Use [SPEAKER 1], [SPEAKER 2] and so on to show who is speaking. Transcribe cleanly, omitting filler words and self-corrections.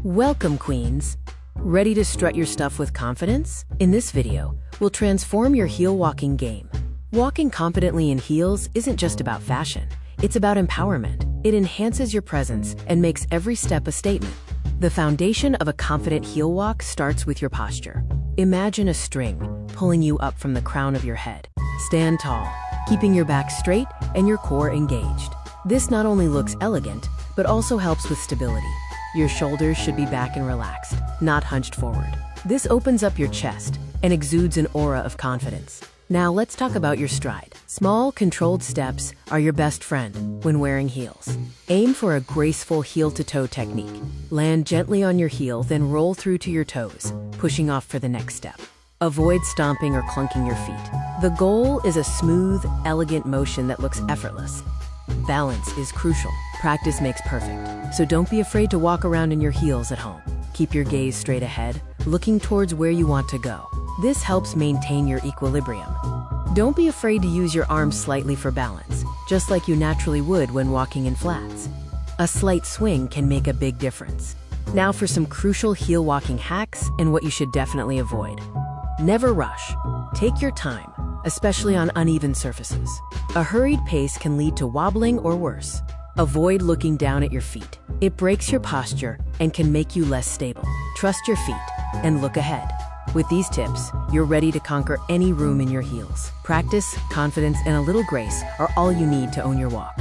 [SPEAKER 1] Welcome, queens! Ready to strut your stuff with confidence? In this video, we'll transform your heel walking game. Walking confidently in heels isn't just about fashion, it's about empowerment. It enhances your presence and makes every step a statement. The foundation of a confident heel walk starts with your posture. Imagine a string pulling you up from the crown of your head. Stand tall, keeping your back straight and your core engaged. This not only looks elegant, but also helps with stability. Your shoulders should be back and relaxed, not hunched forward. This opens up your chest and exudes an aura of confidence. Now let's talk about your stride. Small, controlled steps are your best friend when wearing heels. Aim for a graceful heel-to-toe technique. Land gently on your heel, then roll through to your toes, pushing off for the next step. Avoid stomping or clunking your feet. The goal is a smooth, elegant motion that looks effortless. Balance is crucial. Practice makes perfect. So don't be afraid to walk around in your heels at home. Keep your gaze straight ahead, looking towards where you want to go. This helps maintain your equilibrium. Don't be afraid to use your arms slightly for balance, just like you naturally would when walking in flats. A slight swing can make a big difference. Now for some crucial heel walking hacks and what you should definitely avoid. Never rush. Take your time, especially on uneven surfaces. A hurried pace can lead to wobbling or worse. Avoid looking down at your feet. It breaks your posture and can make you less stable. Trust your feet and look ahead. With these tips, you're ready to conquer any room in your heels. Practice, confidence, and a little grace are all you need to own your walk.